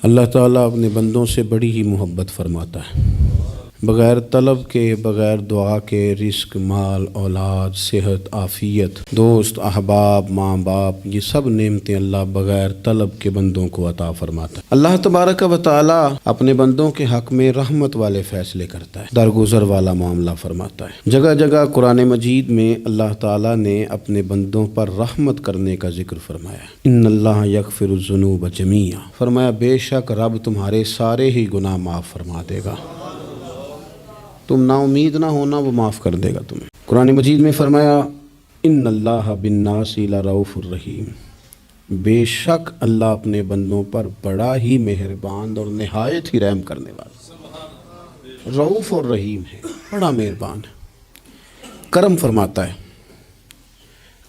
اللہ تعالیٰ اپنے بندوں سے بڑی ہی محبت فرماتا ہے۔ بغیر طلب کے، بغیر دعا کے رزق، مال، اولاد، صحت، عافیت، دوست، احباب، ماں باپ، یہ سب نعمتیں اللہ بغیر طلب کے بندوں کو عطا فرماتا ہے۔ اللہ تبارک و تعالیٰ اپنے بندوں کے حق میں رحمت والے فیصلے کرتا ہے، درگزر والا معاملہ فرماتا ہے۔ جگہ جگہ قرآن مجید میں اللہ تعالیٰ نے اپنے بندوں پر رحمت کرنے کا ذکر فرمایا۔ ان اللہ یغفر الذنوب جمیعا، فرمایا بے شک رب تمہارے سارے ہی گناہ معاف فرما دے گا، تم نا امید نہ ہونا، وہ معاف کر دے گا تمہیں۔ قرآن مجید میں فرمایا ان اللہ بالناس لرؤوف الرحیم، بے شک اللہ اپنے بندوں پر بڑا ہی مہربان اور نہایت ہی رحم کرنے والا، رؤوف اور رحیم ہے، بڑا مہربان ہے، کرم فرماتا ہے۔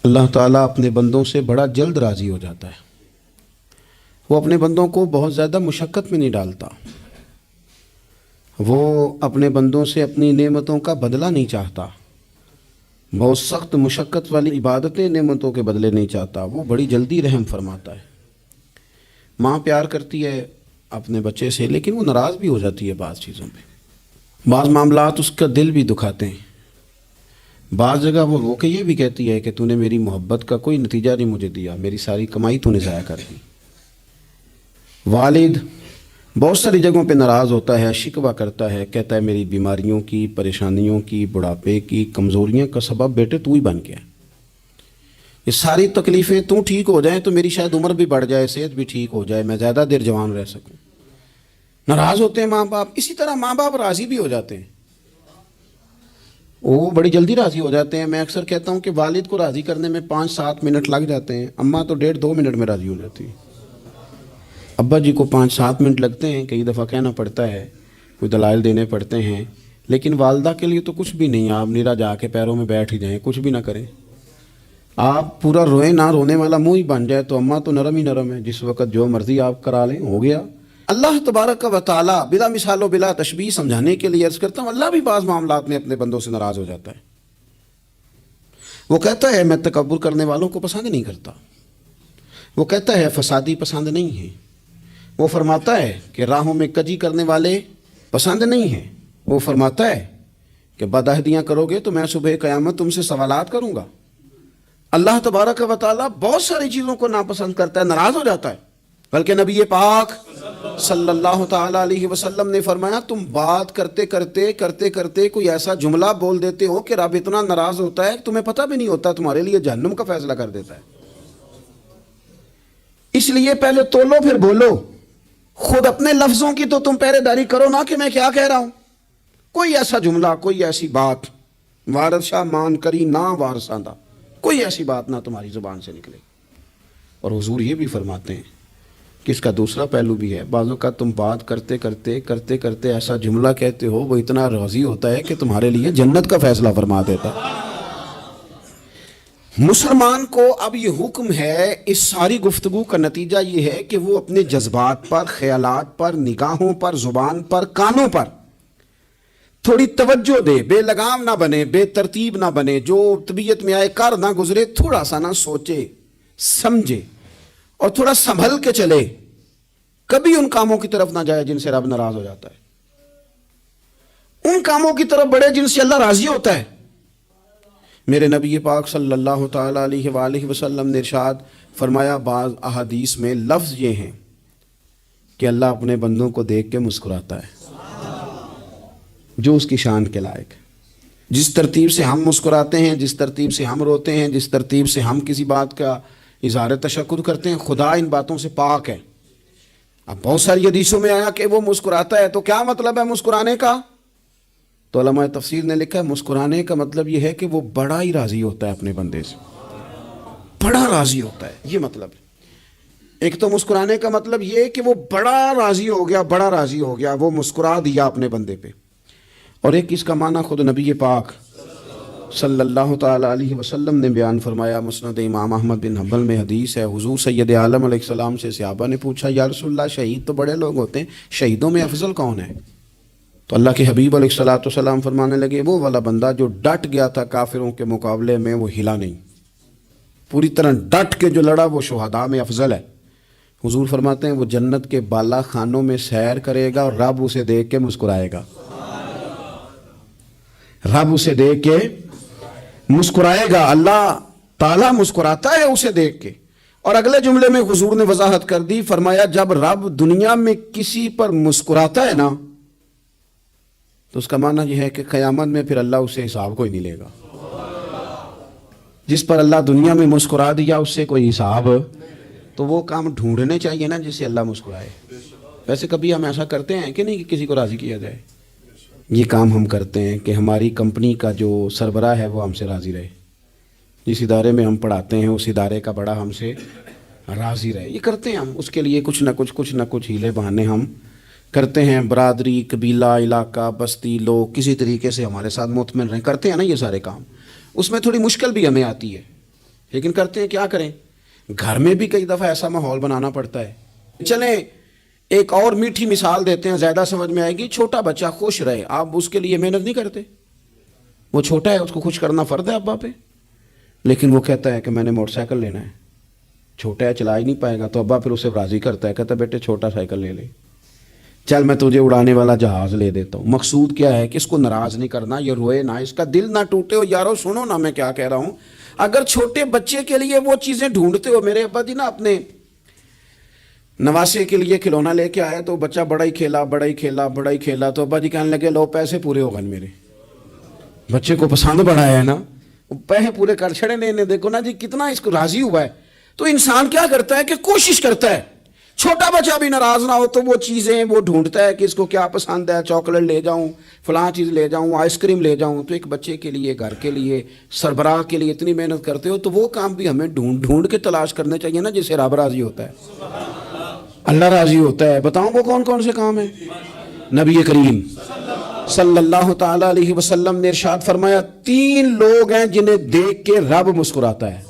اللہ تعالیٰ اپنے بندوں سے بڑا جلد راضی ہو جاتا ہے، وہ اپنے بندوں کو بہت زیادہ مشقت میں نہیں ڈالتا، وہ اپنے بندوں سے اپنی نعمتوں کا بدلہ نہیں چاہتا، بہت سخت مشقت والی عبادتیں نعمتوں کے بدلے نہیں چاہتا، وہ بڑی جلدی رحم فرماتا ہے۔ ماں پیار کرتی ہے اپنے بچے سے، لیکن وہ ناراض بھی ہو جاتی ہے بعض چیزوں پہ، بعض معاملات اس کا دل بھی دکھاتے ہیں، بعض جگہ وہ رو کے یہ بھی کہتی ہے کہ تو نے میری محبت کا کوئی نتیجہ نہیں مجھے دیا، میری ساری کمائی تو نے ضائع کر دی۔ والد بہت ساری جگہوں پہ ناراض ہوتا ہے، شکوہ کرتا ہے، کہتا ہے میری بیماریوں کی، پریشانیوں کی، بڑھاپے کی، کمزوریاں کا سبب بیٹے تو ہی بن گیا، یہ ساری تکلیفیں تو ٹھیک ہو جائیں تو میری شاید عمر بھی بڑھ جائے، صحت بھی ٹھیک ہو جائے، میں زیادہ دیر جوان رہ سکوں۔ ناراض ہوتے ہیں ماں باپ، اسی طرح ماں باپ راضی بھی ہو جاتے ہیں، وہ بڑی جلدی راضی ہو جاتے ہیں۔ میں اکثر کہتا ہوں کہ والد کو راضی کرنے میں 5-7 منٹ لگ جاتے ہیں، اماں تو 1.5-2 منٹ میں راضی ہو جاتی ہے، ابا جی کو 5-7 منٹ لگتے ہیں، کئی دفعہ کہنا پڑتا ہے، کوئی دلائل دینے پڑتے ہیں، لیکن والدہ کے لیے تو کچھ بھی نہیں، آپ نیرا جا کے پیروں میں بیٹھ ہی جائیں، کچھ بھی نہ کریں، آپ پورا روئیں نہ، رونے والا منہ ہی بن جائے، تو اماں تو نرم ہی نرم ہے، جس وقت جو مرضی آپ کرا لیں ہو گیا۔ اللہ تبارک و تعالیٰ بلا مثال و بلا تشبیہ سمجھانے کے لیے عرض کرتا ہوں، اللہ بھی بعض معاملات میں اپنے بندوں سے ناراض ہو جاتا ہے، وہ کہتا ہے میں تکبر کرنے والوں کو پسند نہیں کرتا، وہ کہتا ہے فسادی پسند نہیں ہے، وہ فرماتا ہے کہ راہوں میں کجی کرنے والے پسند نہیں ہیں، وہ فرماتا ہے کہ بدعہدیاں کرو گے تو میں صبح قیامت تم سے سوالات کروں گا۔ اللہ تبارک و تعالیٰ بہت ساری چیزوں کو ناپسند کرتا ہے، ناراض ہو جاتا ہے، بلکہ نبی پاک صلی اللہ تعالیٰ علیہ وسلم نے فرمایا تم بات کرتے کرتے کوئی ایسا جملہ بول دیتے ہو کہ رب اتنا ناراض ہوتا ہے کہ تمہیں پتہ بھی نہیں ہوتا، تمہارے لیے جہنم کا فیصلہ کر دیتا ہے۔ اس لیے پہلے تولو پھر بولو، خود اپنے لفظوں کی تو تم پہرے داری کرو نا کہ میں کیا کہہ رہا ہوں، کوئی ایسا جملہ، کوئی ایسی بات وارث شاہ مان کری نہ وارثاندہ، کوئی ایسی بات نہ تمہاری زبان سے نکلے۔ اور حضور یہ بھی فرماتے ہیں کہ اس کا دوسرا پہلو بھی ہے، بعض اوقات تم بات کرتے ایسا جملہ کہتے ہو وہ اتنا راضی ہوتا ہے کہ تمہارے لیے جنت کا فیصلہ فرما دیتا ہے۔ مسلمان کو اب یہ حکم ہے، اس ساری گفتگو کا نتیجہ یہ ہے کہ وہ اپنے جذبات پر، خیالات پر، نگاہوں پر، زبان پر، کانوں پر تھوڑی توجہ دے، بے لگام نہ بنے، بے ترتیب نہ بنے، جو طبیعت میں آئے کر نہ گزرے، تھوڑا سا نہ سوچے سمجھے اور تھوڑا سنبھل کے چلے، کبھی ان کاموں کی طرف نہ جائے جن سے رب ناراض ہو جاتا ہے، ان کاموں کی طرف بڑھے جن سے اللہ راضی ہوتا ہے۔ میرے نبی پاک صلی اللہ تعالیٰ علیہ وآلہ وسلم نے ارشاد فرمایا، بعض احادیث میں لفظ یہ ہیں کہ اللہ اپنے بندوں کو دیکھ کے مسکراتا ہے، جو اس کی شان کے لائق ہے۔ جس ترتیب سے ہم مسکراتے ہیں، جس ترتیب سے ہم روتے ہیں، جس ترتیب سے ہم کسی بات کا اظہار تشکر کرتے ہیں، خدا ان باتوں سے پاک ہے۔ اب بہت ساری حدیثوں میں آیا کہ وہ مسکراتا ہے، تو کیا مطلب ہے مسکرانے کا؟ تو علماء تفسیر نے لکھا ہے مسکرانے کا مطلب یہ ہے کہ وہ بڑا ہی راضی ہوتا ہے اپنے بندے سے، بڑا راضی ہوتا ہے، یہ مطلب ہے۔ ایک تو مسکرانے کا مطلب یہ ہے کہ وہ بڑا راضی ہو گیا، وہ مسکرا دیا اپنے بندے پہ، اور ایک اس کا معنی خود نبی پاک صلی اللہ تعالیٰ علیہ وسلم نے بیان فرمایا۔ مسند امام احمد بن حنبل میں حدیث ہے، حضور سید عالم علیہ السلام سے صحابہ نے پوچھا یا رسول اللہ شہید تو بڑے لوگ ہوتے ہیں، شہیدوں میں افضل کون ہے؟ تو اللہ کے حبیب علیہ السلام فرمانے لگے وہ والا بندہ جو ڈٹ گیا تھا کافروں کے مقابلے میں، وہ ہلا نہیں، پوری طرح ڈٹ کے جو لڑا وہ شہداء میں افضل ہے۔ حضور فرماتے ہیں وہ جنت کے بالا خانوں میں سیر کرے گا اور رب اسے دیکھ کے مسکرائے گا. رب اسے دیکھ کے مسکرائے گا. اللہ تعالیٰ مسکراتا ہے اسے دیکھ کے. اور اگلے جملے میں حضور نے وضاحت کر دی, فرمایا جب رب دنیا میں کسی پر مسکراتا ہے نا تو اس کا معنی یہ ہے کہ قیامت میں پھر اللہ اسے حساب کوئی نہیں لے گا. جس پر اللہ دنیا میں مسکرا دیا اس سے کوئی حساب, تو وہ کام ڈھونڈنے چاہیے نا جس سے اللہ مسکرائے. ویسے کبھی ہم ایسا کرتے ہیں کہ نہیں کہ کسی کو راضی کیا جائے؟ یہ کام ہم کرتے ہیں کہ ہماری کمپنی کا جو سربراہ ہے وہ ہم سے راضی رہے, جس ادارے میں ہم پڑھاتے ہیں اس ادارے کا بڑا ہم سے راضی رہے. یہ کرتے ہیں ہم, اس کے لیے کچھ نہ کچھ ہیلے بہانے ہم کرتے ہیں. برادری, قبیلہ, علاقہ, بستی, لوگ کسی طریقے سے ہمارے ساتھ مطمئن رہیں, کرتے ہیں نا یہ سارے کام. اس میں تھوڑی مشکل بھی ہمیں آتی ہے لیکن کرتے ہیں. کیا کریں, گھر میں بھی کئی دفعہ ایسا ماحول بنانا پڑتا ہے. چلیں ایک اور میٹھی مثال دیتے ہیں, زیادہ سمجھ میں آئے گی. چھوٹا بچہ خوش رہے, آپ اس کے لیے محنت نہیں کرتے. وہ چھوٹا ہے, اس کو خوش کرنا فرض ہے ابا پہ, لیکن وہ کہتا ہے کہ میں نے موٹر سائیکل لینا ہے. چھوٹا ہے, چلا ہی نہیں پائے گا, تو ابا پھر اسے راضی کرتا ہے, کہتا ہے بیٹے چھوٹا سائیکل لے لے, چل میں تجھے اڑانے والا جہاز لے دیتا ہوں. مقصود کیا ہے کہ اس کو ناراض نہیں کرنا, یہ روئے نہ, اس کا دل نہ ٹوٹے. ہو یارو سنو نا میں کیا کہہ رہا ہوں. اگر چھوٹے بچے کے لیے وہ چیزیں ڈھونڈتے ہو, میرے ابا جی نا اپنے نواسے کے لیے کھلونا لے کے آئے تو بچہ بڑا ہی کھیلا, تو ابا جی کہنے لگے لو پیسے پورے ہو گئے میرے. بچے کو پسند بڑا ہے نا, پیسے پورے کر چھڑے نے, دیکھو نا جی کتنا اس کو راضی ہوا ہے. تو انسان کیا کرتا ہے کہ کوشش کرتا ہے, چھوٹا بچہ بھی ناراض نہ ہو تو وہ چیزیں وہ ڈھونڈتا ہے کہ اس کو کیا پسند ہے, چاکلیٹ لے جاؤں, فلاں چیز لے جاؤں, آئس کریم لے جاؤں. تو ایک بچے کے لیے, گھر کے لیے, سربراہ کے لیے اتنی محنت کرتے ہو, تو وہ کام بھی ہمیں ڈھونڈ کے تلاش کرنے چاہیے نا جس سے رب راضی ہوتا ہے, اللہ راضی ہوتا ہے. بتاؤں وہ کون کون سے کام ہیں؟ نبی کریم صلی اللہ تعالی علیہ وسلم نے ارشاد فرمایا 3 لوگ ہیں جنہیں دیکھ کے رب مسکراتا ہے.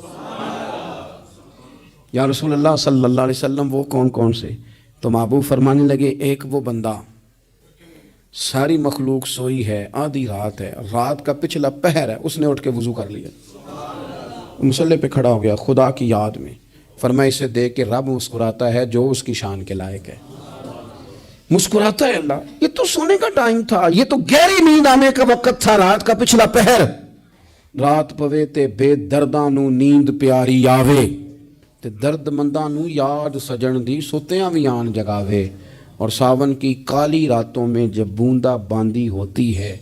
یا رسول اللہ صلی اللہ علیہ وسلم وہ کون کون سے؟ تو محبوب فرمانے لگے ایک وہ بندہ ساری مخلوق سوئی ہے, آدھی رات ہے, رات کا پچھلا پہر ہے, اس نے اٹھ کے وضو کر لیا, مصلی پہ کھڑا ہو گیا خدا کی یاد میں. فرمایا اسے دیکھ کے رب مسکراتا ہے جو اس کی شان کے لائق ہے. مسکراتا ہے اللہ. یہ تو سونے کا ٹائم تھا, یہ تو گہری نیند آنے کا وقت تھا, رات کا پچھلا پہر. رات پوے تے بے درداں نو نیند پیاری آوے, تے درد منداں نو یاد سجن دی ستیاں وی آن جگاوے. اور ساون کی کالی راتوں میں جب بوندا باندی ہوتی ہے,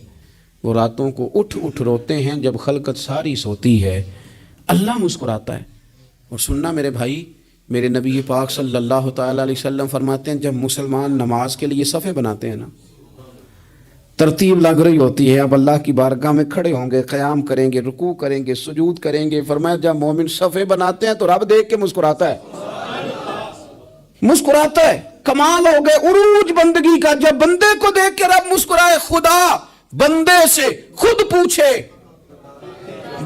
وہ راتوں کو اٹھ روتے ہیں جب خلقت ساری سوتی ہے. اللہ مسکراتا ہے. اور سننا میرے بھائی, میرے نبی پاک صلی اللہ تعالی علیہ وسلم فرماتے ہیں جب مسلمان نماز کے لیے صفیں بناتے ہیں نا, ترتیب لگ رہی ہوتی ہے, اب اللہ کی بارگاہ میں کھڑے ہوں گے, قیام کریں گے, رکوع کریں گے, سجود کریں گے. فرمایا جب مومن صفیں بناتے ہیں تو رب دیکھ کے مسکراتا ہے, مسکراتا ہے. کمال ہو گئے عروج بندگی کا, جب بندے کو دیکھ کے رب مسکرائے. خدا بندے سے خود پوچھے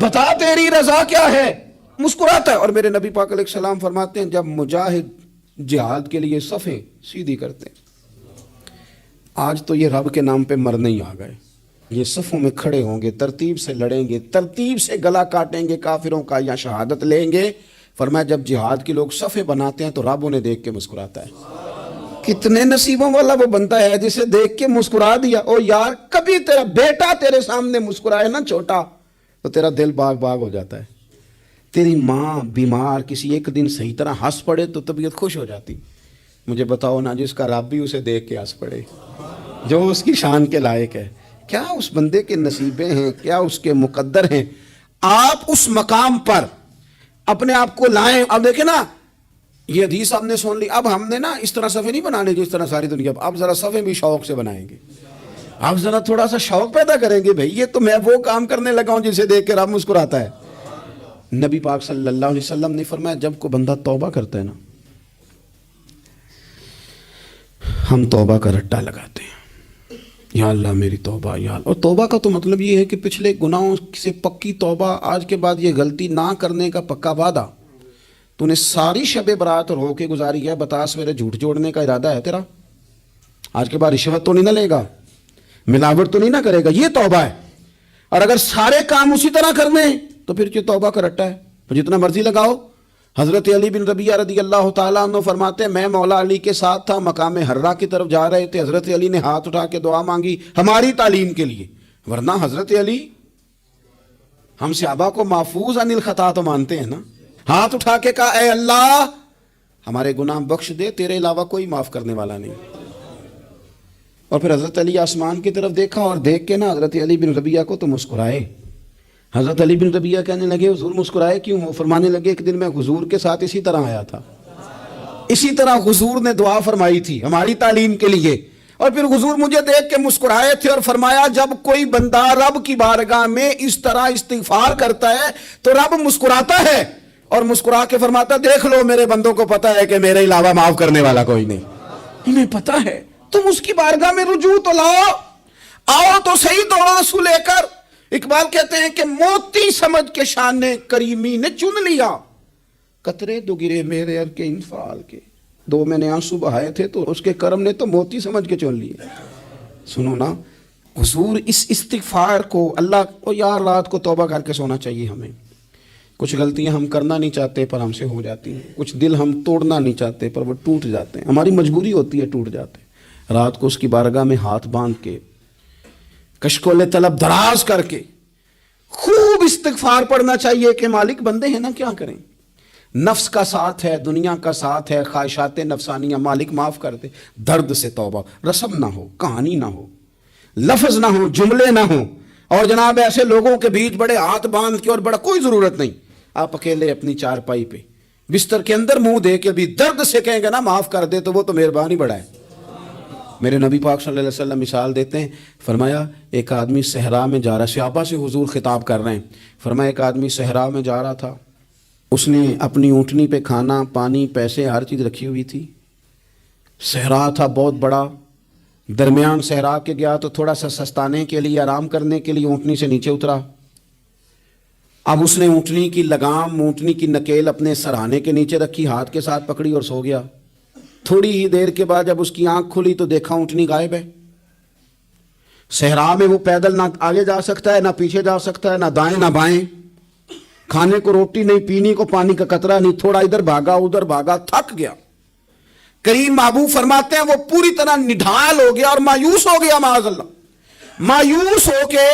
بتا تیری رضا کیا ہے, مسکراتا ہے. اور میرے نبی پاک علیہ السلام فرماتے ہیں جب مجاہد جہاد کے لیے صفیں سیدھی کرتے ہیں, آج تو یہ رب کے نام پہ مرنے ہی آ گئے, یہ صفوں میں کھڑے ہوں گے, ترتیب سے لڑیں گے, ترتیب سے گلا کاٹیں گے کافروں کا یا شہادت لیں گے. فرمایا جب جہاد کے لوگ صفیں بناتے ہیں تو رب انہیں دیکھ کے مسکراتا ہے. کتنے نصیبوں والا وہ بنتا ہے جسے دیکھ کے مسکرا دیا. او یار کبھی تیرا بیٹا تیرے سامنے مسکرائے نا چھوٹا, تو تیرا دل باغ باغ ہو جاتا ہے. تیری ماں بیمار کسی ایک دن صحیح طرح ہنس پڑے تو طبیعت خوش ہو جاتی. مجھے بتاؤ نا جس کا رب بھی اسے دیکھ کے ہنس پڑے, جو اس کی شان کے لائق ہے, کیا اس بندے کے نصیبیں ہیں, کیا اس کے مقدر ہیں. آپ اس مقام پر اپنے آپ کو لائیں. اب دیکھیں نا یہ حدیث آپ نے سن لی, اب ہم نے نا اس طرح صفحے نہیں بنانے جس طرح ساری دنیا, اب ذرا صفحے بھی شوق سے بنائیں گے. آپ ذرا تھوڑا سا شوق پیدا کریں گے, بھئی یہ تو میں وہ کام کرنے لگا ہوں جسے دیکھ کے رب مسکراتا ہے. نبی پاک صلی اللہ علیہ وسلم نے فرمایا جب کوئی بندہ توبہ کرتا ہے نا, ہم توبہ کا رٹا لگاتے ہیں, یا اللہ میری توبہ, یا اللہ. اور توبہ کا تو مطلب یہ ہے کہ پچھلے گناہوں سے پکی توبہ, آج کے بعد یہ غلطی نہ کرنے کا پکا وعدہ. تو نے ساری شب برات رو کے گزاری ہے, بتا سویرے جھوٹ جوڑنے کا ارادہ ہے تیرا, آج کے بعد رشوت تو نہیں نہ لے گا, ملاوٹ تو نہیں نہ کرے گا, یہ توبہ ہے. اور اگر سارے کام اسی طرح کرنے تو پھر یہ توبہ کا رٹا ہے, تو جتنا مرضی لگاؤ, حضرت علی بن ربیعہ رضی اللہ تعالیٰ عنہ فرماتے ہیں میں مولا علی کے ساتھ تھا، مقام حرہ کی طرف جا رہے تھے، حضرت علی نے ہاتھ اٹھا کے دعا مانگی ہماری تعلیم کے لیے، ورنہ حضرت علی ہم صحابہ کو محفوظ عن الخطا تو مانتے ہیں نا، ہاتھ اٹھا کے کہا اے اللہ ہمارے گناہ بخش دے، تیرے علاوہ کوئی معاف کرنے والا نہیں۔ اور پھر حضرت علی آسمان کی طرف دیکھا اور دیکھ کے نا حضرت علی بن ربیعہ کو تو مسکرائے۔ حضرت علی بن ربیعہ کہنے لگے حضور مسکرائے کیوں ہو؟ فرمانے لگے ایک دن میں حضور کے ساتھ اسی طرح آیا تھا، اسی طرح حضور نے دعا فرمائی تھی ہماری تعلیم کے لیے، اور پھر حضور مجھے دیکھ کے مسکرائے تھے اور فرمایا جب کوئی بندہ رب کی بارگاہ میں اس طرح استغفار کرتا ہے تو رب مسکراتا ہے اور مسکرا کے فرماتا دیکھ لو میرے بندوں کو پتا ہے کہ میرے علاوہ معاف کرنے والا کوئی نہیں، انہیں پتا ہے، تم اس کی بارگاہ میں رجوع تو لاؤ، آؤ تو صحیح دو آنسو لے کر۔ اقبال کہتے ہیں کہ موتی سمجھ کے شان کریمی نے چن لیا، قطرے دو گرے میرے ار کے انفعال کے، دو میں نے آنسو بہائے تھے تو اس کے کرم نے تو موتی سمجھ کے چن لیے۔ سنو نا حضور اس استغفار کو اللہ کو یار رات کو توبہ کر کے سونا چاہیے ہمیں، کچھ غلطیاں ہم کرنا نہیں چاہتے پر ہم سے ہو جاتی ہیں، کچھ دل ہم توڑنا نہیں چاہتے پر وہ ٹوٹ جاتے ہیں، ہماری مجبوری ہوتی ہے ٹوٹ جاتے ہیں، رات کو اس کی بارگاہ میں ہاتھ باندھ کے کشکول طلب دراز کر کے خوب استغفار پڑھنا چاہیے کہ مالک بندے ہیں نا کیا کریں، نفس کا ساتھ ہے، دنیا کا ساتھ ہے، خواہشات نفسانیہ، مالک معاف کر دے، درد سے توبہ، رسم نہ ہو، کہانی نہ ہو، لفظ نہ ہو، جملے نہ ہو، اور جناب ایسے لوگوں کے بیچ بڑے ہاتھ باندھ کے اور بڑا کوئی ضرورت نہیں، آپ اکیلے اپنی چارپائی پہ بستر کے اندر منہ دے کے بھی درد سے کہیں گے نا معاف کر دے تو وہ تو مہربانی بڑا ہے۔ میرے نبی پاک صلی اللہ علیہ وسلم مثال دیتے ہیں، فرمایا ایک آدمی صحرا میں جا رہا، صحابہ سے حضور خطاب کر رہے ہیں، فرمایا ایک آدمی صحرا میں جا رہا تھا، اس نے اپنی اونٹنی پہ کھانا پانی پیسے ہر چیز رکھی ہوئی تھی، صحرا تھا بہت بڑا، درمیان صحرا کے گیا تو تھوڑا سا سستانے کے لیے آرام کرنے کے لیے اونٹنی سے نیچے اترا، اب اس نے اونٹنی کی لگام اونٹنی کی نکیل اپنے سرہانے کے نیچے رکھی، ہاتھ کے ساتھ پکڑی اور سو گیا۔ تھوڑی ہی دیر کے بعد جب اس کی آنکھ کھلی تو دیکھا اونٹنی غائب ہے، صحرا میں وہ پیدل نہ آگے جا سکتا ہے نہ پیچھے جا سکتا ہے، نہ دائیں نہ بائیں، کھانے کو روٹی نہیں، پینے کو پانی کا قطرہ نہیں، تھوڑا ادھر بھاگا ادھر بھاگا، تھک گیا۔ کریم محبوب فرماتے ہیں وہ پوری طرح نڈھال ہو گیا اور مایوس ہو گیا، معاذ اللہ، مایوس ہو کے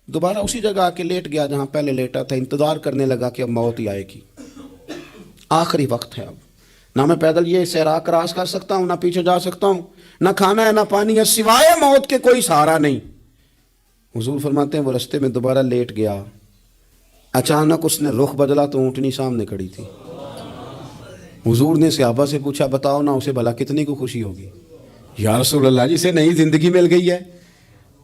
دوبارہ اسی جگہ آ کے لیٹ گیا جہاں پہلے لیٹا تھا، انتظار کرنے لگا کہ اب موت ہی آئے گی، آخری وقت ہے، اب نہ میں پیدل یہ صحرا کراس کر سکتا ہوں، نہ پیچھے جا سکتا ہوں، نہ کھانا ہے نہ پانی ہے، سوائے موت کے کوئی سہارا نہیں۔ حضور فرماتے ہیں وہ رستے میں دوبارہ لیٹ گیا، اچانک اس نے رخ بدلا تو اونٹنی سامنے کھڑی تھی۔ حضور نے صحابہ سے پوچھا بتاؤ نا اسے بھلا کتنی کو خوشی ہوگی؟ یا رسول اللہ جسے نئی زندگی مل گئی ہے۔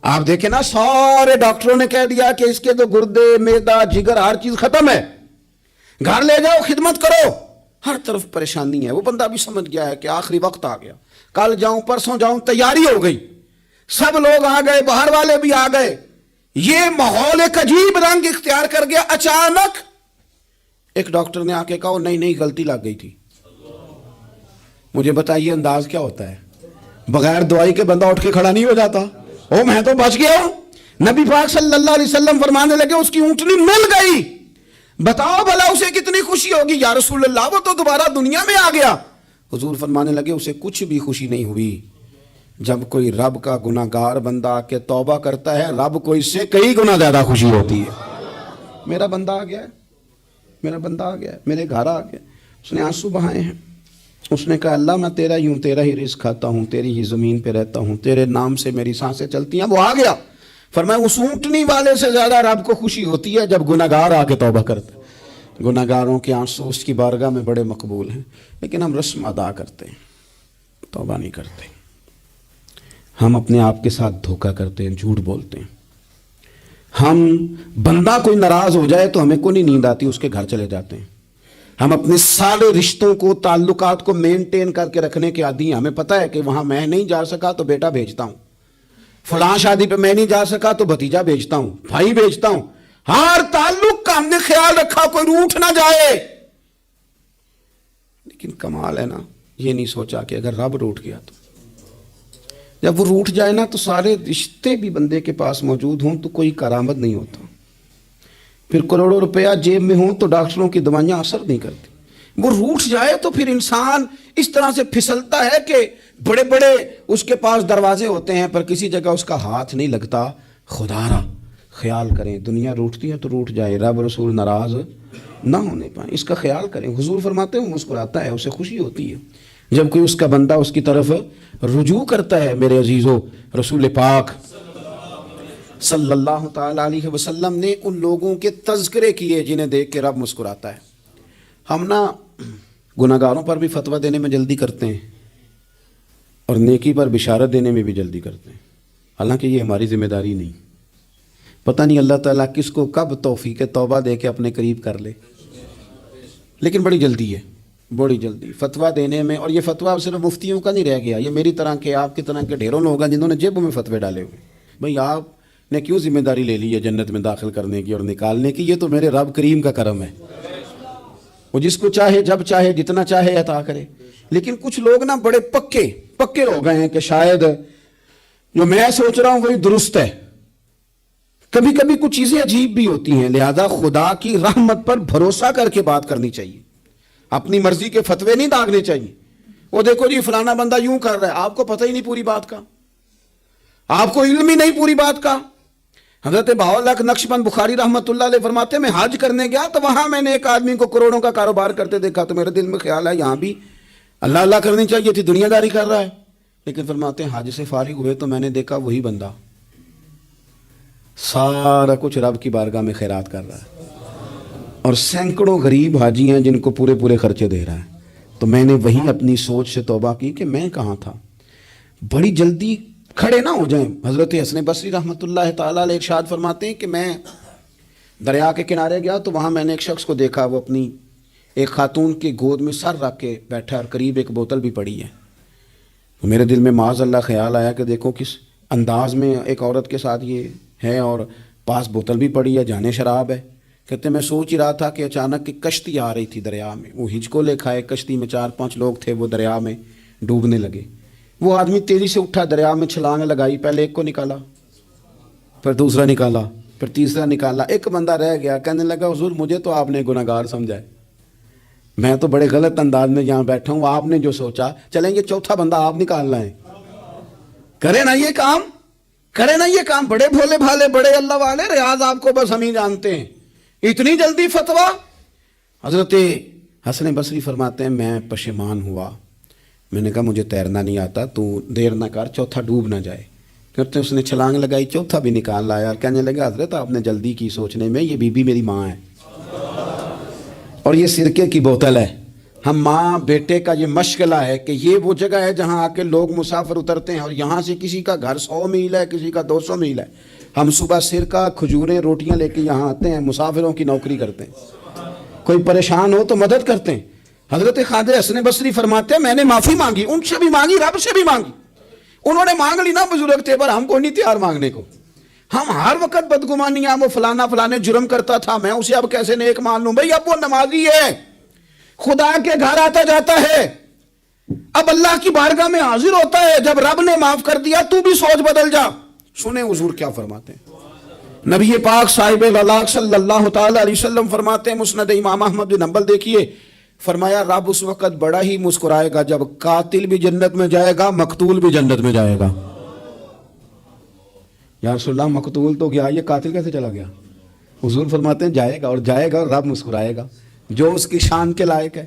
آپ دیکھیں نا سارے ڈاکٹروں نے کہہ دیا کہ اس کے تو گردے معدہ جگر ہر چیز ختم ہے، گھر لے جاؤ خدمت کرو، ہر طرف پریشانی ہے، وہ بندہ بھی سمجھ گیا ہے کہ آخری وقت آ گیا، کل جاؤں پرسوں جاؤں، تیاری ہو گئی، سب لوگ آ گئے، باہر والے بھی آ گئے، یہ ماحول ایک عجیب رنگ اختیار کر گیا۔ اچانک ایک ڈاکٹر نے آ کے کہا نہیں غلطی لگ گئی تھی۔ مجھے بتائیے انداز کیا ہوتا ہے؟ بغیر دوائی کے بندہ اٹھ کے کھڑا نہیں ہو جاتا، او میں تو بچ گیا ہوں۔ نبی پاک صلی اللہ علیہ وسلم فرمانے لگے اس کی اونٹنی مل گئی، بتاؤ بھلا اسے کتنی خوشی ہوگی؟ یا رسول اللہ وہ تو دوبارہ دنیا میں آ گیا۔ حضور فرمانے لگے اسے کچھ بھی خوشی نہیں ہوئی۔ جب کوئی رب کا گناہ گار بندہ آ کے توبہ کرتا ہے، رب کو اس سے کئی گنا زیادہ خوشی ہوتی ہے۔ میرا بندہ آ گیا ہے، میرا بندہ آ گیا ہے، میرے گھر آ گیا، اس نے آنسو بہائے ہیں، اس نے کہا اللہ میں تیرا ہی ہوں، تیرا ہی رزق کھاتا ہوں، تیری ہی زمین پہ رہتا ہوں، تیرے نام سے میری سانسیں چلتی ہیں۔ وہ آ گیا، فرمایا اس اونٹنی والے سے زیادہ رب کو خوشی ہوتی ہے جب گناہ گار آ کے توبہ کرتا ہے۔ گناہ گاروں کے آنسو اس کی بارگاہ میں بڑے مقبول ہیں، لیکن ہم رسم ادا کرتے ہیں، توبہ نہیں کرتے، ہم اپنے آپ کے ساتھ دھوکہ کرتے ہیں، جھوٹ بولتے ہیں۔ ہم بندہ کوئی ناراض ہو جائے تو ہمیں کو نہیں نیند آتی، اس کے گھر چلے جاتے ہیں۔ ہم اپنے سارے رشتوں کو تعلقات کو مینٹین کر کے رکھنے کے عادی ہیں، ہمیں پتہ ہے کہ وہاں میں نہیں جا سکا تو بیٹا بھیجتا ہوں، فلاں شادی پہ میں نہیں جا سکا تو بھتیجا بھیجتا ہوں، بھائی بھیجتا ہوں، ہر تعلق کا ہم نے خیال رکھا کوئی روٹھ نہ جائے۔ لیکن کمال ہے نا، یہ نہیں سوچا کہ اگر رب روٹھ گیا تو جب وہ روٹھ جائے نا تو سارے رشتے بھی بندے کے پاس موجود ہوں تو کوئی کرامت نہیں ہوتا، پھر کروڑوں روپیہ جیب میں ہوں تو ڈاکٹروں کی دوائیاں اثر نہیں کرتی، وہ روٹ جائے تو پھر انسان اس طرح سے پھسلتا ہے کہ بڑے بڑے اس کے پاس دروازے ہوتے ہیں پر کسی جگہ اس کا ہاتھ نہیں لگتا. خدا را خیال کریں, دنیا روٹتی ہے تو روٹ جائے, رب رسول ناراض نہ ہونے پائیں, اس کا خیال کریں. حضور فرماتے ہیں مسکراتا ہے, اسے خوشی ہوتی ہے جب کوئی اس کا بندہ اس کی طرف رجوع کرتا ہے. میرے عزیزو, رسول پاک صلی اللہ تعالی علیہ وسلم نے ان لوگوں کے تذکرے کیے جنہیں دیکھ کے رب مسکراتا ہے. ہم نا گناہگاروں پر بھی فتویٰ دینے میں جلدی کرتے ہیں اور نیکی پر بشارت دینے میں بھی جلدی کرتے ہیں, حالانکہ یہ ہماری ذمہ داری نہیں. پتہ نہیں اللہ تعالیٰ کس کو کب توفیق توبہ دے کے اپنے قریب کر لے, لیکن بڑی جلدی ہے, بڑی جلدی فتویٰ دینے میں. اور یہ فتویٰ صرف مفتیوں کا نہیں رہ گیا, یہ میری طرح کے آپ کی طرح کے ڈھیروں لوگ ہیں جنہوں نے جیبوں میں فتوے ڈالے ہوئے. بھئی آپ نے کیوں ذمہ داری لے لی ہے جنت میں داخل کرنے کی اور نکالنے کی؟ یہ تو میرے رب کریم کا کرم ہے, وہ جس کو چاہے جب چاہے جتنا چاہے عطا کرے. لیکن کچھ لوگ نا بڑے پکے ہو گئے ہیں کہ شاید جو میں سوچ رہا ہوں وہی درست ہے. کبھی کبھی کچھ چیزیں عجیب بھی ہوتی ہیں, لہذا خدا کی رحمت پر بھروسہ کر کے بات کرنی چاہیے. اپنی مرضی کے فتوے نہیں داغنے چاہیے. وہ دیکھو جی فلانا بندہ یوں کر رہا ہے, آپ کو پتہ ہی نہیں پوری بات کا, آپ کو علم ہی نہیں پوری بات کا. حضرت بہاءاللہ نقشبند بخاری رحمۃ اللہ علیہ فرماتے ہیں میں حج کرنے گیا تو وہاں میں نے ایک آدمی کو کروڑوں کا کاروبار کرتے دیکھا تو میرے دل میں خیال ہے یہاں بھی اللہ اللہ کرنی چاہیے تھی, دنیا داری کر رہا ہے. لیکن فرماتے ہیں حج سے فارغ ہوئے تو میں نے دیکھا وہی بندہ سارا کچھ رب کی بارگاہ میں خیرات کر رہا ہے, اور سینکڑوں غریب حاجی ہیں جن کو پورے خرچے دے رہا ہے. تو میں نے وہی اپنی سوچ سے توبہ کی کہ میں کہاں تھا. بڑی جلدی کھڑے نہ ہو جائیں. حضرت حسن بصری رحمۃ اللہ تعالیٰ علیہ ارشاد فرماتے ہیں کہ میں دریا کے کنارے گیا تو وہاں میں نے ایک شخص کو دیکھا, وہ اپنی ایک خاتون کی گود میں سر رکھ کے بیٹھا اور قریب ایک بوتل بھی پڑی ہے. تو میرے دل میں معاذ اللہ خیال آیا کہ دیکھو کس انداز میں ایک عورت کے ساتھ یہ ہے اور پاس بوتل بھی پڑی ہے, جانے شراب ہے. کہتے میں سوچ ہی رہا تھا کہ اچانک ایک کشتی آ رہی تھی دریا میں, وہ ہچکو لے کھائے, کشتی میں 4-5 لوگ تھے, وہ دریا میں ڈوبنے لگے. وہ آدمی تیزی سے اٹھا, دریا میں چھلانگ لگائی, پہلے ایک کو نکالا, پھر دوسرا نکالا, پھر تیسرا نکالا. ایک بندہ رہ گیا, کہنے لگا حضور مجھے تو آپ نے گناہگار سمجھا ہے, میں تو بڑے غلط انداز میں یہاں بیٹھا ہوں, آپ نے جو سوچا چلیں گے چوتھا بندہ آپ نکالنا ہے. کرے نا یہ کام, کرے نا یہ کام. بڑے بھولے بھالے بڑے اللہ والے, ریاض آپ کو بس ہم ہی جانتے ہیں. اتنی جلدی فتویٰ. حضرت حسن بصری فرماتے ہیں میں پشیمان ہوا, میں نے کہا مجھے تیرنا نہیں آتا, تو دیر نہ کر, چوتھا ڈوب نہ جائے. کرتے اس نے چھلانگ لگائی, چوتھا بھی نکال لایا اور کہنے لگا حضرت آپ نے جلدی کی سوچنے میں, یہ بی بی میری ماں ہے اور یہ سرکے کی بوتل ہے. ہم ماں بیٹے کا یہ مشغلہ ہے کہ یہ وہ جگہ ہے جہاں آ کے لوگ مسافر اترتے ہیں, اور یہاں سے کسی کا گھر 100 میل ہے, کسی کا 200 میل ہے. ہم صبح سرکہ کھجوریں روٹیاں لے کے یہاں آتے ہیں, مسافروں کی نوکری کرتے ہیں, کوئی پریشان ہو تو مدد کرتے ہیں. حضرت خواجہ حسن بصری فرماتے ہیں میں نے معافی مانگی, ان سے بھی مانگی, رب سے بھی مانگی. انہوں نے مانگ لی نا بزرگ تھے, پر ہم کو نہیں تیار مانگنے کو. ہم ہر وقت بدگمانیاں, وہ فلانا فلانے جرم کرتا تھا, میں اسے اب کیسے نیک مان لوں. بھئی اب وہ نمازی ہے, خدا کے گھر آتا جاتا ہے, اب اللہ کی بارگاہ میں حاضر ہوتا ہے. جب رب نے معاف کر دیا تو بھی سوچ بدل جا. سنیں حضور کیا فرماتے ہیں. نبی پاک صاحب ولاک صلی اللہ تعالی علیہ وسلم فرماتے ہیں, مسند امام احمد بن حنبل دیکھیے, فرمایا رب اس وقت بڑا ہی مسکرائے گا جب قاتل بھی جنت میں جائے گا, مقتول بھی جنت میں جائے گا. یا رسول اللہ مقتول تو گیا, یہ قاتل کیسے چلا گیا؟ حضور فرماتے ہیں جائے گا, اور جائے گا اور رب مسکرائے گا جو اس کی شان کے لائق ہے.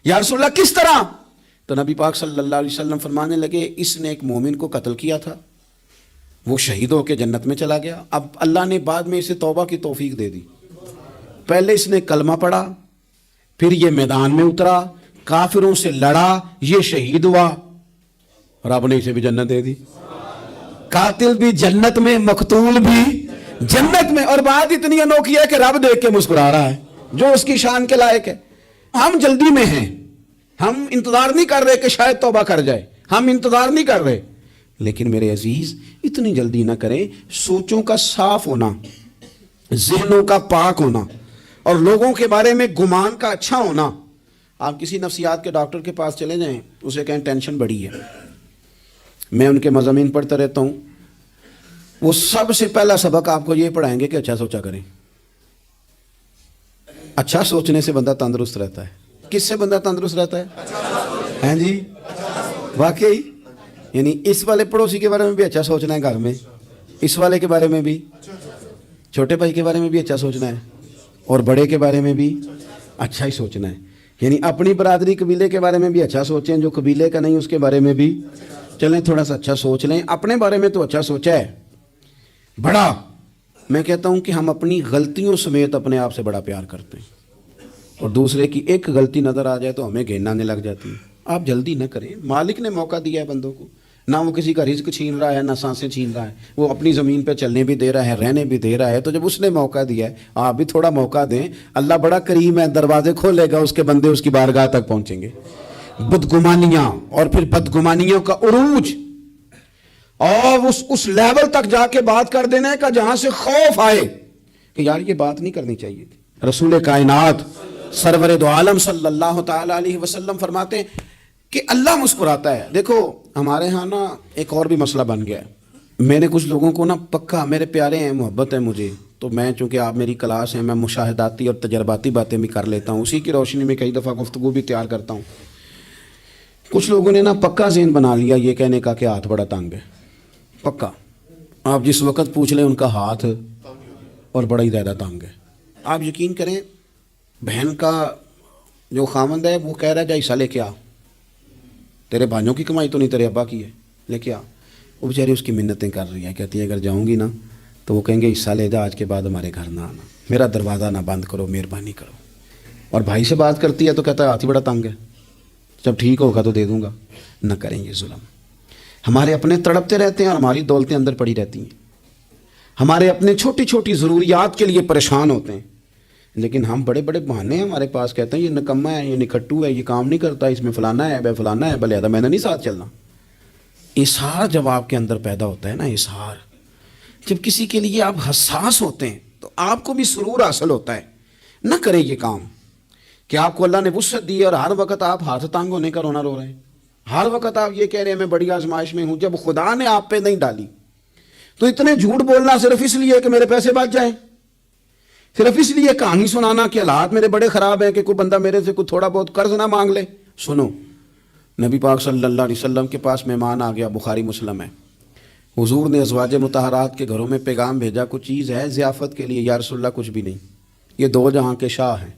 یا رسول اللہ کس طرح؟ تو نبی پاک صلی اللہ علیہ وسلم فرمانے لگے اس نے ایک مومن کو قتل کیا تھا, وہ شہید ہو کے جنت میں چلا گیا. اب اللہ نے بعد میں اسے توبہ کی توفیق دے دی. پہلے اس نے کلمہ پڑھا, پھر یہ میدان میں اترا, کافروں سے لڑا, یہ شہید ہوا, رب نے اسے بھی جنت دے دی. قاتل بھی جنت میں, مقتول بھی جنت میں. اور بات اتنی انوکھی ہے کہ رب دیکھ کے مسکرا رہا ہے جو اس کی شان کے لائق ہے. ہم جلدی میں ہیں, ہم انتظار نہیں کر رہے کہ شاید توبہ کر جائے, ہم انتظار نہیں کر رہے. لیکن میرے عزیز اتنی جلدی نہ کریں. سوچوں کا صاف ہونا, ذہنوں کا پاک ہونا, اور لوگوں کے بارے میں گمان کا اچھا ہونا. آپ کسی نفسیات کے ڈاکٹر کے پاس چلے جائیں, اسے کہیں ٹینشن بڑی ہے. میں ان کے مضامین پڑھتا رہتا ہوں, وہ سب سے پہلا سبق آپ کو یہ پڑھائیں گے کہ اچھا سوچا کریں. اچھا سوچنے سے بندہ تندرست رہتا ہے. کس سے بندہ تندرست رہتا ہے؟ ہیں جی واقعی، یعنی اس والے پڑوسی کے بارے میں بھی اچھا سوچنا ہے گھر میں، اس والے کے بارے میں بھی، چھوٹے بھائی کے بارے میں بھی اچھا سوچنا ہے، اور بڑے کے بارے میں بھی اچھا ہی سوچنا ہے. یعنی اپنی برادری قبیلے کے بارے میں بھی اچھا سوچیں، جو قبیلے کا نہیں اس کے بارے میں بھی چلیں تھوڑا سا اچھا سوچ لیں. اپنے بارے میں تو اچھا سوچا ہے بڑا. میں کہتا ہوں کہ ہم اپنی غلطیوں سمیت اپنے آپ سے بڑا پیار کرتے ہیں، اور دوسرے کی ایک غلطی نظر آ جائے تو ہمیں گھین آنے لگ جاتی ہے. آپ جلدی نہ کریں، مالک نے موقع دیا ہے بندوں کو، نہ وہ کسی کا رزق چھین رہا ہے نہ سانسیں چھین رہا ہے، وہ اپنی زمین پہ چلنے بھی دے رہا ہے، رہنے بھی دے رہا ہے. تو جب اس نے موقع دیا ہے آپ بھی تھوڑا موقع دیں. اللہ بڑا کریم ہے، دروازے کھولے گا، اس کے بندے اس کی بارگاہ تک پہنچیں گے. بدگمانیاں اور پھر بدگمانیوں کا عروج، اور اس لیول تک جا کے بات کر دینا کا جہاں سے خوف آئے کہ یار یہ بات نہیں کرنی چاہیے تھی. رسول کائنات سرور دو عالم صلی اللہ تعالی علیہ وسلم فرماتے ہیں کہ اللہ مسکراتا ہے. دیکھو ہمارے ہاں نا ایک اور بھی مسئلہ بن گیا ہے. میں نے کچھ لوگوں کو نا پکا، میرے پیارے ہیں، محبت ہے مجھے، تو میں چونکہ آپ میری کلاس ہیں، میں مشاہداتی اور تجرباتی باتیں بھی کر لیتا ہوں، اسی کی روشنی میں کئی دفعہ گفتگو بھی تیار کرتا ہوں. کچھ لوگوں نے نا پکا ذہن بنا لیا یہ کہنے کا کہ ہاتھ بڑا تنگ ہے. پکا آپ جس وقت پوچھ لیں ان کا ہاتھ اور بڑا ہی زیادہ تنگ ہے. آپ یقین کریں بہن کا جو خامند ہے وہ کہہ رہا ہے جا حصہ لے کے آ، تیرے بھائیوں کی کمائی تو نہیں، تیرے ابا کی ہے، لے کے آ. وہ بیچاری اس کی منتیں کر رہی ہیں، کہتی ہیں اگر جاؤں گی نا تو وہ کہیں گے حصہ لے جا، آج کے بعد ہمارے گھر نہ آنا، میرا دروازہ نہ بند کرو، مہربانی کرو. اور بھائی سے بات کرتی ہے تو کہتا ہے ہاتھ ہی بڑا تنگ ہے، جب ٹھیک ہوگا تو دے دوں گا. نہ کریں یہ ظلم. ہمارے اپنے تڑپتے رہتے ہیں اور ہماری دولتیں اندر پڑی رہتی ہیں. ہمارے اپنے چھوٹی چھوٹی ضروریات کے لیے پریشان ہوتے ہیں، لیکن ہم بڑے بڑے بہانے ہیں ہمارے پاس، کہتے ہیں یہ نکما ہے، یہ نکھٹو ہے، یہ کام نہیں کرتا، اس میں فلانا ہے، بے فلانا ہے، بلے میں نے نہیں ساتھ چلنا. اظہار جب آپ کے اندر پیدا ہوتا ہے نا، اظہار جب کسی کے لیے آپ حساس ہوتے ہیں تو آپ کو بھی سرور حاصل ہوتا ہے. نہ کریں یہ کام کہ آپ کو اللہ نے وسعت دی اور ہر وقت آپ ہاتھ تانگ ہونے کا رونا رو رہے ہیں، ہر وقت آپ یہ کہہ رہے ہیں میں بڑی آزمائش میں ہوں، جب خدا نے آپ پہ نہیں ڈالی. تو اتنے جھوٹ بولنا صرف اس لیے کہ میرے پیسے بچ جائیں، صرف اس لیے کہانی سنانا کہ حالات میرے بڑے خراب ہیں کہ کوئی بندہ میرے سے کوئی تھوڑا بہت قرض نہ مانگ لے. سنو، نبی پاک صلی اللہ علیہ وسلم کے پاس مہمان آ گیا، بخاری مسلم ہے. حضور نے ازواج مطہرات کے گھروں میں پیغام بھیجا، کچھ چیز ہے ضیافت کے لیے؟ یا رسول اللہ کچھ بھی نہیں، یہ دو جہاں کے شاہ ہیں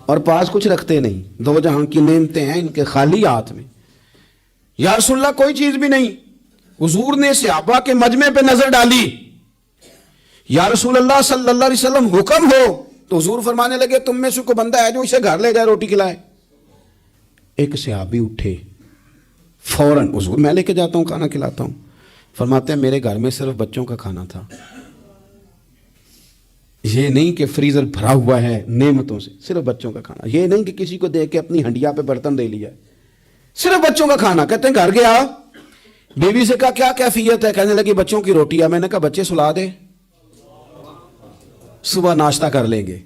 اور پاس کچھ رکھتے نہیں، دو جہاں کی نعمتیں ہیں ان کے خالی ہاتھ میں. یا رسول اللہ کوئی چیز بھی نہیں. حضور نے صحابہ کے مجمع پہ نظر ڈالی، یا رسول اللہ صلی اللہ علیہ وسلم حکم ہو. تو حضور فرمانے لگے تم میں سے کوئی بندہ ہے جو اسے گھر لے جائے روٹی کھلائے. ایک صحابی اٹھے فوراً، حضور میں لے کے جاتا ہوں کھانا کھلاتا ہوں. فرماتے ہیں میرے گھر میں صرف بچوں کا کھانا تھا، یہ نہیں کہ فریزر بھرا ہوا ہے نعمتوں سے، صرف بچوں کا کھانا. یہ نہیں کہ کسی کو دیکھ کے اپنی ہنڈیا پہ برتن دے لیا، صرف بچوں کا کھانا. کہتے ہیں گھر گیا، بیوی سے کہا کیا کیفیت ہے؟ کہنے لگی بچوں کی روٹی ہے. میں نے کہا بچے سلا دے، صبح ناشتہ کر لیں گے.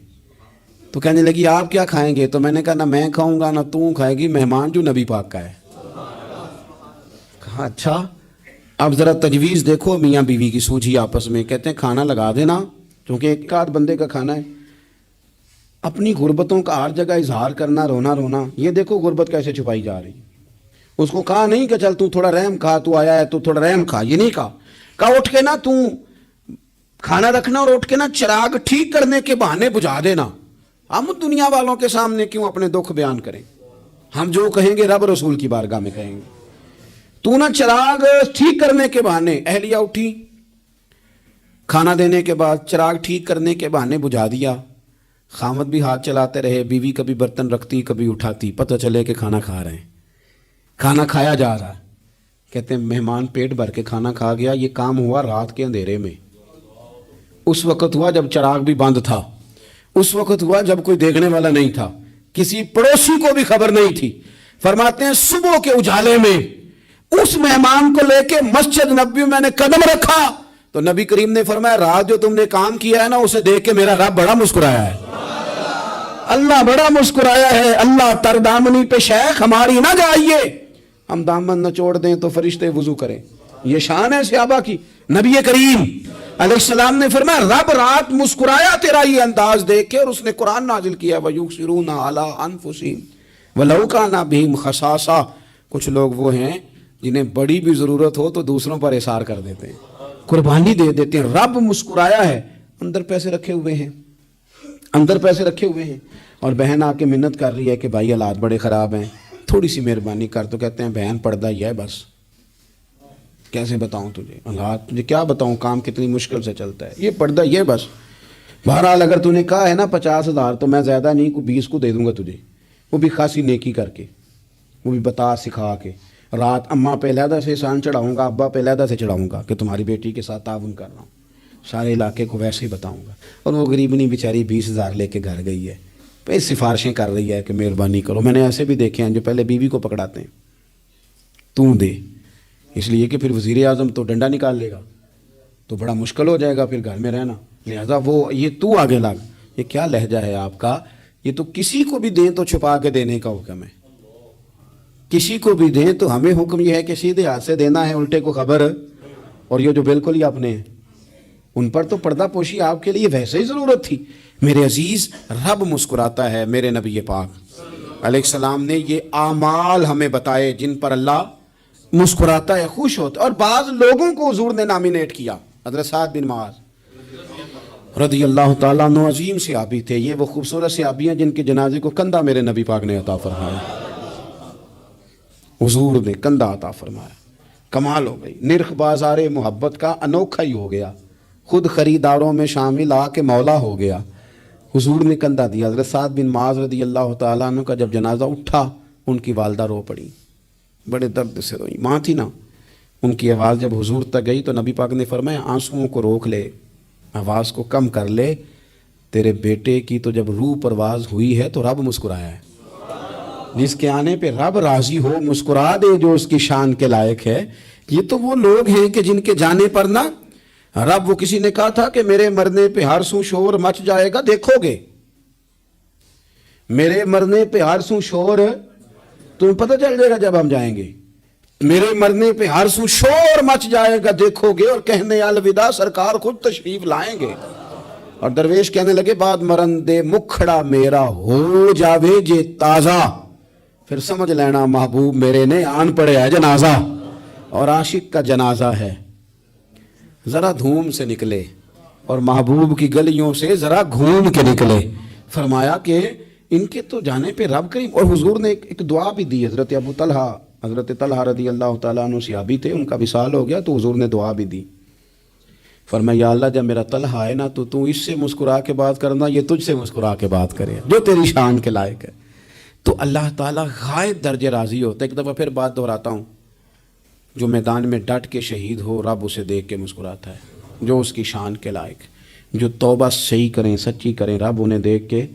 تو کہنے لگی آپ کیا کھائیں گے؟ تو میں نے کہا نہ میں کھاؤں گا نہ تو کھائے گی، مہمان جو نبی پاک کا ہے. کہا اچھا، اب ذرا تجویز دیکھو میاں بیوی کی سوجھی آپس میں. کہتے ہیں کھانا لگا دینا کیونکہ ایک آدھ بندے کا کھانا ہے. اپنی غربتوں کا ہر جگہ اظہار کرنا، رونا رونا. یہ دیکھو غربت کیسے چھپائی جا رہی. اس کو کہا نہیں کہ چل تو تھوڑا رحم کھا، تو آیا ہے تو تھوڑا رحم کھا، یہ نہیں کہا. کہا اٹھ کے نا تو کھانا رکھنا اور اٹھ کے نا چراغ ٹھیک کرنے کے بہانے بجھا دینا. ہم دنیا والوں کے سامنے کیوں اپنے دکھ بیان کریں؟ ہم جو کہیں گے رب رسول کی بارگاہ میں کہیں گے. تو نا چراغ ٹھیک کرنے کے بہانے. اہلیہ اٹھی، کھانا دینے کے بعد چراغ ٹھیک کرنے کے بہانے بجھا دیا. خامد بھی ہاتھ چلاتے رہے، بیوی کبھی برتن رکھتی کبھی اٹھاتی، پتہ چلے کہ کھانا کھا رہے ہیں، کھانا کھایا جا رہا ہے. کہتے ہیں مہمان پیٹ بھر کے کھانا کھا گیا. یہ کام ہوا رات کے اندھیرے میں، اس وقت ہوا جب چراغ بھی بند تھا، اس وقت ہوا جب کوئی دیکھنے والا نہیں تھا، کسی پڑوسی کو بھی خبر نہیں تھی. فرماتے ہیں صبح کے اجالے میں اس مہمان کو لے کے مسجد نبوی میں نے قدم رکھا تو نبی کریم نے فرمایا رات جو تم نے کام کیا ہے نا اسے دیکھ کے میرا رب بڑا مسکرایا ہے، اللہ بڑا مسکرایا ہے. اللہ تر دامنی پہ شیخ ہماری نہ جائیے، ہم دامن نہ چھوڑ دیں تو فرشتے وضو کریں. یہ شان ہے صحابہ کی. نبی کریم علیہ السلام نے فرمایا رب رات مسکرایا تیرا یہ انداز دیکھ کے، اور اس نے قرآن نازل کیا وَيُؤْثِرُونَ عَلَىٰ أَنفُسِهِمْ وَلَوْ كَانَ بِهِمْ خَصَاصَةٌ۔ کچھ لوگ وہ ہیں جنہیں بڑی بھی ضرورت ہو تو دوسروں پر اثار کر دیتے ہیں، قربانی دے دیتے ہیں۔ رب مسکرایا ہے، اندر پیسے رکھے ہوئے ہیں، اندر پیسے رکھے ہوئے ہیں، اور بہن آ کے منت کر رہی ہے کہ بھائی حالات بڑے خراب ہیں، تھوڑی سی مہربانی کر، تو کہتے ہیں بہن پردہ ہی ہے بس، کیسے بتاؤں تجھے حالات، مجھے کیا بتاؤں، کام کتنی مشکل سے چلتا ہے، یہ پردہ یہ بس۔ بہرحال اگر تو نے کہا ہے نا 50,000 تو میں زیادہ نہیں، کو 20 کو دے دوں گا تجھے، وہ بھی خاصی نیکی کر کے، وہ بھی بتا سکھا کے۔ رات اماں پہ علیحدہ سے احسان چڑھاؤں گا، ابا پہ علیحدہ سے چڑھاؤں گا کہ تمہاری بیٹی کے ساتھ تعاون کر رہا ہوں، سارے علاقے کو ویسے ہی بتاؤں گا۔ اور وہ غریبنی بیچاری 20,000 لے کے گھر گئی ہے، پھر سفارشیں کر رہی ہے کہ مہربانی کرو۔ میں نے ایسے بھی دیکھے ہیں جو پہلے بیوی کو پکڑاتے ہیں، تو دے، اس لیے کہ پھر وزیر اعظم تو ڈنڈا نکال لے گا تو بڑا مشکل ہو جائے گا پھر گھر میں رہنا، لہذا وہ یہ تو آگے لگ۔ یہ کیا لہجہ ہے آپ کا؟ یہ تو کسی کو بھی دیں تو چھپا کے دینے کا حکم ہے، کسی کو بھی دیں تو ہمیں حکم یہ ہے کہ سیدھے ہاتھ سے دینا ہے، الٹے کو خبر۔ اور یہ جو بالکل ہی اپنے ہیں ان پر تو پردہ پوشی آپ کے لیے ویسے ہی ضرورت تھی۔ میرے عزیز، رب مسکراتا ہے۔ میرے نبی پاک علیہ السلام نے یہ اعمال ہمیں بتائے جن پر اللہ مسکراتا ہے، خوش ہوتا ہے۔ اور بعض لوگوں کو حضور نے نامینیٹ کیا، حضرت سعد بن معاذ رضی اللہ تعالیٰ عنہ عظیم صحابی تھے۔ یہ وہ خوبصورت صحابی ہیں جن کے جنازے کو کندھا میرے نبی پاک نے عطا فرمایا، حضور نے کندھا عطا فرمایا۔ کمال ہو گئی، نرخ بازار محبت کا انوکھا ہی ہو گیا، خود خریداروں میں شامل آ کے مولا ہو گیا۔ حضور نے کندھا دیا۔ حضرت سعد بن معاذ رضی اللہ تعالیٰ عنہ کا جب جنازہ اٹھا، ان کی والدہ رو پڑی، بڑے درد سے روئی، ماں تھی نا۔ ان کی آواز جب حضور تک گئی تو نبی پاک نے فرمایا آنسوؤں کو روک لے، آواز کو کم کر لے، تیرے بیٹے کی تو جب روح پرواز ہوئی ہے تو رب مسکرایا ہے۔ جس کے آنے پہ رب راضی ہو، مسکرا دے جو اس کی شان کے لائق ہے۔ یہ تو وہ لوگ ہیں کہ جن کے جانے پر نا رب، وہ کسی نے کہا تھا کہ میرے مرنے پہ ہر سو شور مچ جائے گا، دیکھو گے میرے مرنے پہ ہر سو شور، تمہیں پتہ چل جائے گا جب ہم جائیں گے، میرے مرنے پہ ہر سو شور مچ جائے گا، دیکھو گے، اور کہنے الوداع سرکار خود تشریف لائیں گے۔ اور درویش کہنے لگے بعد مرندے مکھڑا میرا ہو جاوے جے تازہ، پھر سمجھ لینا محبوب میرے نے آن پڑے ہے جنازہ۔ اور عاشق کا جنازہ ہے، ذرا دھوم سے نکلے اور محبوب کی گلیوں سے ذرا گھوم کے نکلے۔ فرمایا کہ ان کے تو جانے پہ رب کریم۔ اور حضور نے ایک دعا بھی دی۔ حضرت ابو طلحہ، حضرت طلحہ رضی اللہ تعالیٰ عنہ صحابی تھے، ان کا وصال ہو گیا تو حضور نے دعا بھی دی۔ فرمایا یا اللہ جب میرا طلحہ ہے نا تو اس سے مسکرا کے بات کرنا، یہ تجھ سے مسکرا کے بات کرے جو تیری شان کے لائق ہے۔ تو اللہ تعالیٰ غائب درجے راضی ہوتا ہے۔ ایک دفعہ پھر بات دہراتا ہوں، جو میدان میں ڈٹ کے شہید ہو رب اسے دیکھ کے مسکراتا ہے، جو اس کی شان کے لائق، جو توبہ صحیح کریں سچی کریں رب انہیں دیکھ کے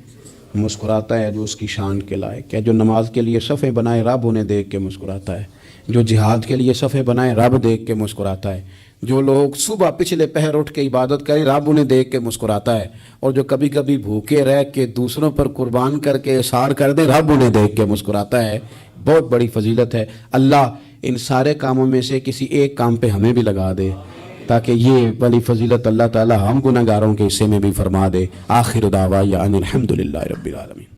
مسکراتا ہے، جو اس کی شان کے لائق ہے۔ جو نماز کے لیے صفیں بنائے رب انہیں دیکھ کے مسکراتا ہے، جو جہاد کے لیے صفیں بنائے رب دیکھ کے مسکراتا ہے، جو لوگ صبح پچھلے پہر اٹھ کے عبادت کریں رب انہیں دیکھ کے مسکراتا ہے، اور جو کبھی کبھی بھوکے رہ کے دوسروں پر قربان کر کے اثار کر دیں رب انہیں دیکھ کے مسکراتا ہے۔ بہت بڑی فضیلت ہے۔ اللہ ان سارے کاموں میں سے کسی ایک کام پہ ہمیں بھی لگا دے تاکہ یہ بڑی فضیلت اللہ تعالی ہم گناہگاروں کے حصے میں بھی فرما دے۔ آخر دعوانا ان الحمدللہ رب العالمین۔